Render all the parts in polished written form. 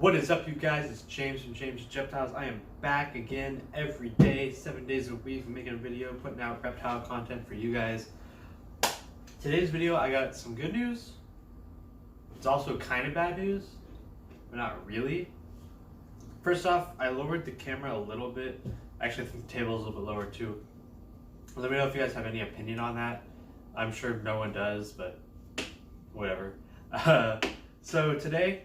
What is up, you guys? It's James from James Reptiles. I am back again every day, 7 days a week, making a video, putting out reptile content for you guys. Today's video, I got some good news. It's also kind of bad news, but not really. First off, I lowered the camera a little bit. Actually, I think the table is a little bit lower too. Let me know if you guys have any opinion on that. I'm sure no one does, but whatever. So today,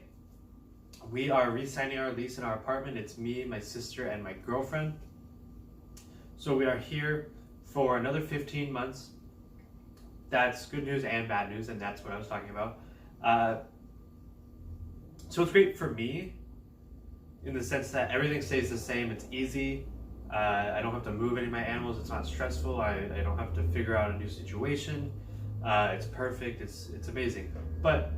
we are re-signing our lease in our apartment. It's me, my sister, and my girlfriend. So we are here for another 15 months. That's good news and bad news, and that's what I was talking about. So it's great for me in the sense that everything stays the same. It's easy. I don't have to move any of my animals. It's not stressful. I don't have to figure out a new situation. It's perfect. It's amazing. But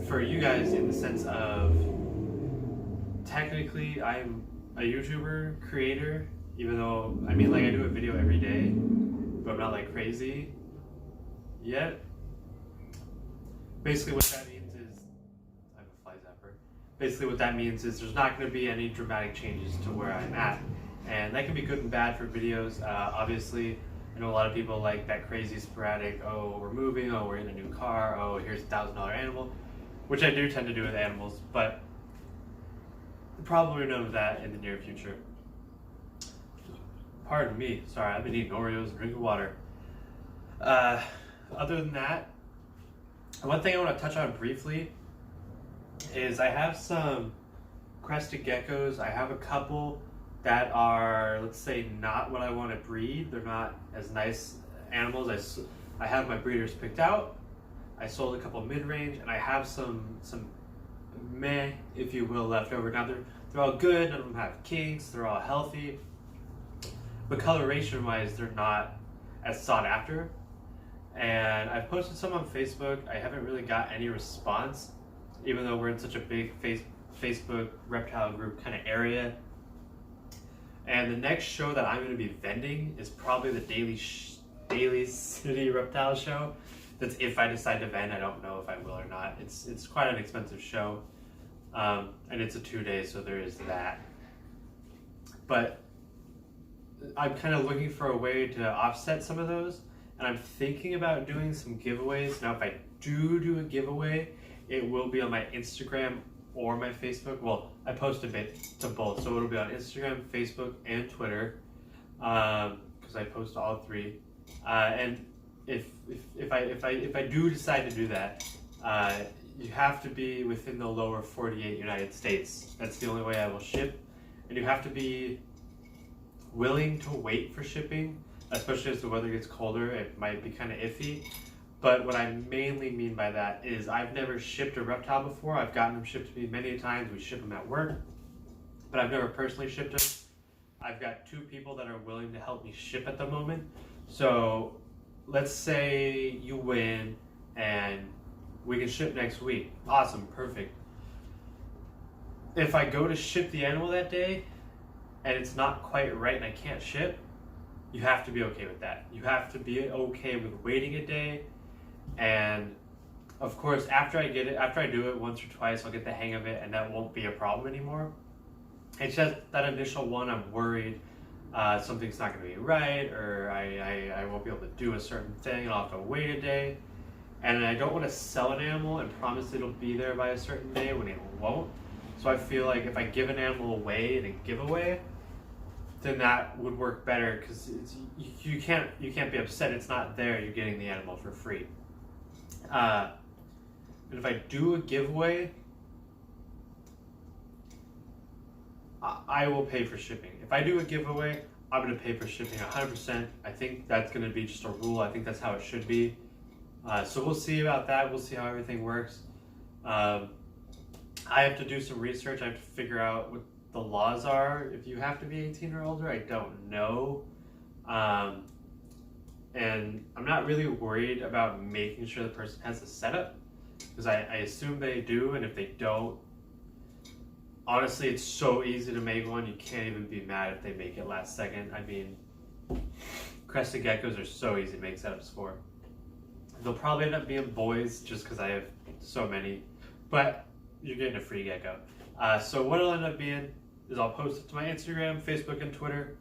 for you guys, in the sense of technically I'm a YouTuber creator, even though I do a video every day, but I'm not like crazy yet. Basically what that means is I have a fly zapper. Basically what that means is there's not going to be any dramatic changes to where I'm at, and that can be good and bad for videos. Obviously I know a lot of people like that crazy sporadic, oh we're moving, oh we're in a new car, oh here's $1,000 animal, which I do tend to do with animals, but probably none of that in the near future. Pardon me, sorry, I've been eating Oreos and drinking water. Other than that, one thing I want to touch on briefly is I have some crested geckos. I have a couple that are, let's say, not what I want to breed. They're not as nice animals. I have my breeders picked out. I sold a couple mid-range, and I have some meh, if you will, left over. Now they're all good. None of them have kinks. They're all healthy, but coloration-wise, they're not as sought after. And I've posted some on Facebook. I haven't really got any response, even though we're in such a big Facebook reptile group kind of area. And the next show that I'm going to be vending is probably the Daly City Reptile Show. That's if I decide to vend. I don't know if I will or not. It's quite an expensive show, and it's a 2-day, so there is that. But I'm kind of looking for a way to offset some of those, and I'm thinking about doing some giveaways. Now, if I do a giveaway, it will be on my Instagram or my Facebook. Well, I post a bit to both, so it'll be on Instagram, Facebook, and Twitter, because I post all three. And if I do decide to do that, you have to be within the lower 48 United States. That's the only way I will ship, and you have to be willing to wait for shipping, especially as the weather gets colder. It might be kind of iffy. But what I mainly mean by that is I've never shipped a reptile before. I've gotten them shipped to me many times. We ship them at work, but I've never personally shipped them. I've got 2 people that are willing to help me ship at the moment. So let's say you win and we can ship next week. Awesome, perfect. If I go to ship the animal that day and it's not quite right and I can't ship, you have to be okay with that. You have to be okay with waiting a day. And of course, after I do it once or twice, I'll get the hang of it, and that won't be a problem anymore. It's just that initial one, I'm worried something's not going to be right, or I won't be able to do a certain thing, and I'll have to wait a day. And I don't want to sell an animal and promise it'll be there by a certain day when it won't. So I feel like if I give an animal away in a giveaway, then that would work better, because you can't be upset it's not there. You're getting the animal for free. And if I do a giveaway, I will pay for shipping. If I do a giveaway, I'm going to pay for shipping 100%. I think that's going to be just a rule. I think that's how it should be. So we'll see about that. We'll see how everything works. I have to do some research. I have to figure out what the laws are if you have to be 18 or older. I don't know. And I'm not really worried about making sure the person has a setup, because I assume they do, and if they don't, honestly, it's so easy to make one. You can't even be mad if they make it last second. I mean, crested geckos are so easy to make setups for. They'll probably end up being boys just because I have so many. But you're getting a free gecko. So what it'll end up being is I'll post it to my Instagram, Facebook, and Twitter,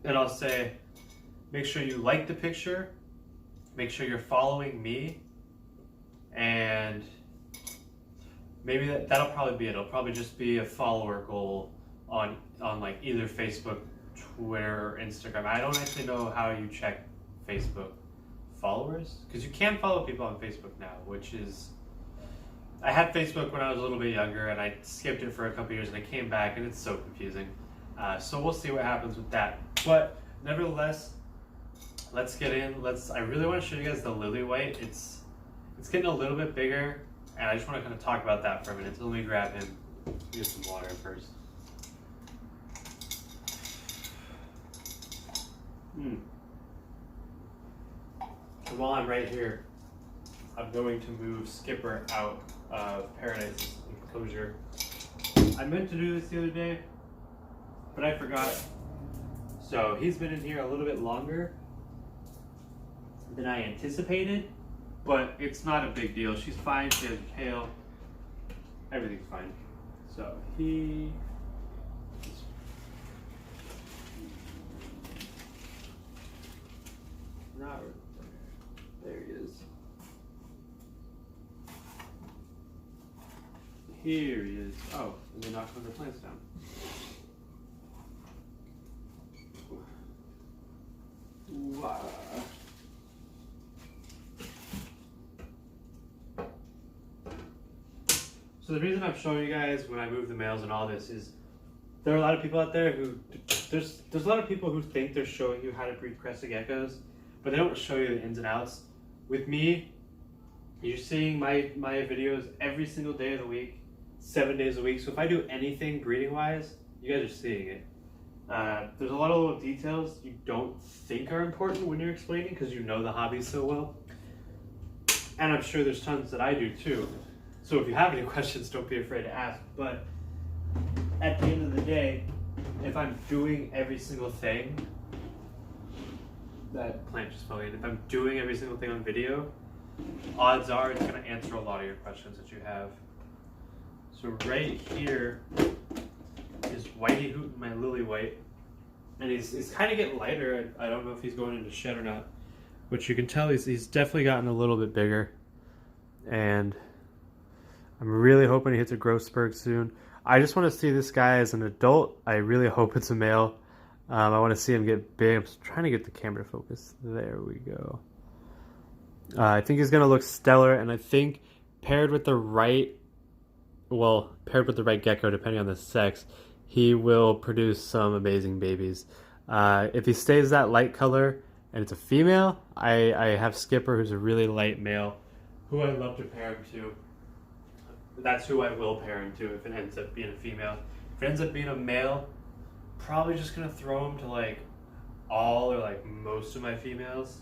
and I'll say, make sure you like the picture, make sure you're following me, and maybe that'll probably be it. It'll probably just be a follower goal on like either Facebook, Twitter, or Instagram. I don't actually know how you check Facebook followers, because you can follow people on Facebook now, which is, I had Facebook when I was a little bit younger, and I skipped it for a couple years, and I came back, and it's so confusing. So we'll see what happens with that. But nevertheless, let's get in. I really want to show you guys the lily white. It's getting a little bit bigger, and I just want to kind of talk about that for a minute. So let me grab him. Get some water first. And while I'm right here, I'm going to move Skipper out of Paradise's enclosure. I meant to do this the other day, but I forgot. So he's been in here a little bit longer than I anticipated, but it's not a big deal. She's fine. She has a tail. Everything's fine. So he... Not right there. There he is. Here he is. Oh, and they knocked one of the plants down. Wow. So the reason I'm showing you guys when I move the males and all this is there are a lot of people out there who there's a lot of people who think they're showing you how to breed crested geckos, but they don't show you the ins and outs. With me, you're seeing my videos every single day of the week, 7 days a week. So if I do anything breeding wise, you guys are seeing it. There's a lot of little details you don't think are important when you're explaining because you know the hobby so well. And I'm sure there's tons that I do too. So if you have any questions, don't be afraid to ask. But at the end of the day, if I'm doing every single thing, that plant just fell in. If I'm doing every single thing on video, odds are it's going to answer a lot of your questions that you have. So right here is Whitey Hootin', my lily white. And he's kind of getting lighter. I don't know if he's going into shed or not. But you can tell he's definitely gotten a little bit bigger. And I'm really hoping he hits a growth spurt soon. I just want to see this guy as an adult. I really hope it's a male. I want to see him get big. I'm trying to get the camera to focus. There we go. I think he's going to look stellar. And I think paired with the right gecko, depending on the sex, he will produce some amazing babies. If he stays that light color and it's a female, I have Skipper, who's a really light male, who I love to pair him to. That's who I will pair him to if it ends up being a female. If it ends up being a male, probably just going to throw him to like all or like most of my females.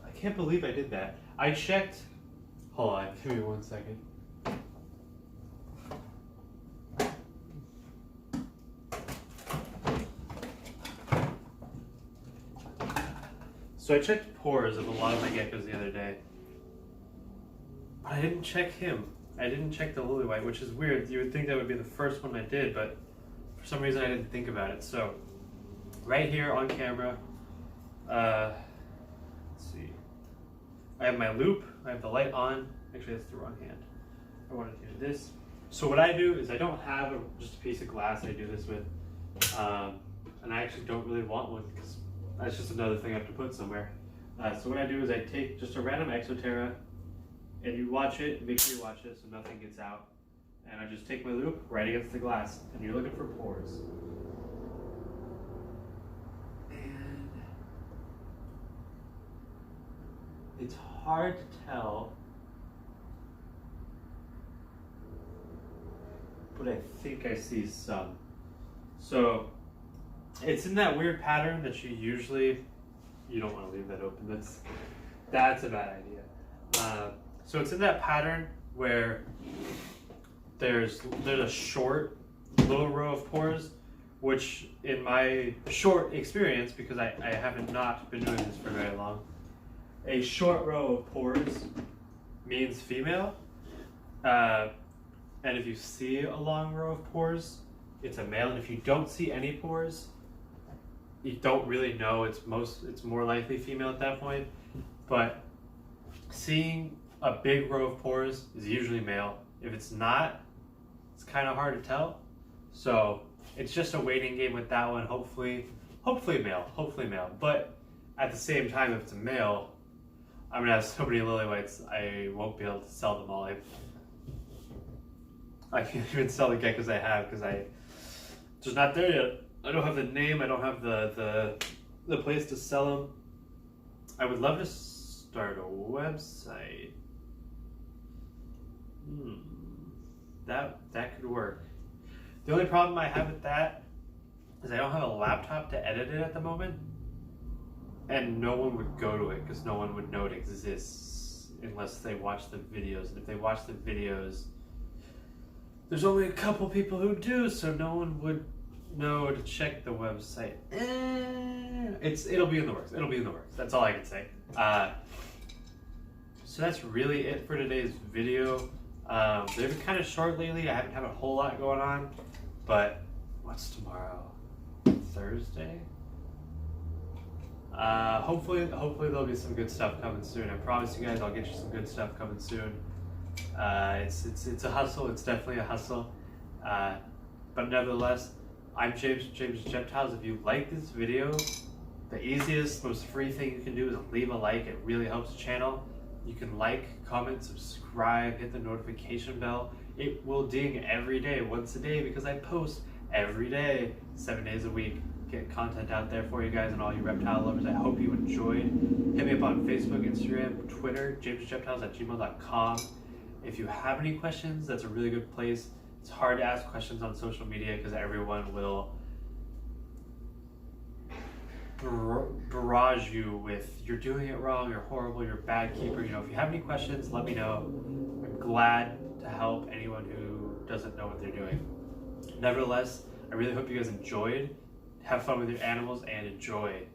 I can't believe I did that. I checked. Hold on, give me 1 second. So I checked pores of a lot of my geckos the other day. But I didn't check him. I didn't check the lily white, which is weird. You would think that would be the first one I did, but for some reason I didn't think about it. So, right here on camera, let's see. I have my loop, I have the light on. Actually, that's the wrong hand. I wanted to do this. So what I do is I don't have just a piece of glass I do this with. And I actually don't really want one because that's just another thing I have to put somewhere. So what I do is I take just a random Exoterra, and you watch it, make sure you watch it so nothing gets out. And I just take my loop right against the glass, and you're looking for pores. And it's hard to tell, but I think I see some. So it's in that weird pattern that you don't want to leave that open. That's a bad idea. So it's in that pattern where there's a short little row of pores which in my short experience, because I haven't not been doing this for very long, a short row of pores means female. And if you see a long row of pores, it's a male. And if you don't see any pores, you don't really know. It's more likely female at that point. But seeing a big row of pores is usually male. If it's not, it's kind of hard to tell. So it's just a waiting game with that one. Hopefully male. But at the same time, if it's a male, I'm gonna have so many lily whites, I won't be able to sell them all. I can't even sell the geckos I have because I just not there yet. I don't have the name. I don't have the place to sell them. I would love to start a website. That could work. The only problem I have with that is I don't have a laptop to edit it at the moment, and no one would go to it because no one would know it exists unless they watch the videos. And if they watch the videos, there's only a couple people who do, so no one would know to check the website. It'll be in the works. That's all I can say. So that's really it for today's video. They've been kind of short lately. I haven't had a whole lot going on, but what's tomorrow? Thursday? Hopefully there'll be some good stuff coming soon. I promise you guys I'll get you some good stuff coming soon. It's a hustle. It's definitely a hustle. But nevertheless, I'm James Gentiles. If you like this video, the easiest, most free thing you can do is leave a like. It really helps the channel. You can like, comment, subscribe, hit the notification bell. It will ding every day, once a day, because I post every day, 7 days a week. Get content out there for you guys and all you reptile lovers. I hope you enjoyed. Hit me up on Facebook, Instagram, Twitter, jamesgentiles@gmail.com. If you have any questions, that's a really good place. It's hard to ask questions on social media because everyone will barrage you with you're doing it wrong, you're horrible, you're a bad keeper. If you have any questions, let me know. I'm glad to help anyone who doesn't know what they're doing. Nevertheless, I really hope you guys enjoyed. Have fun with your animals and enjoy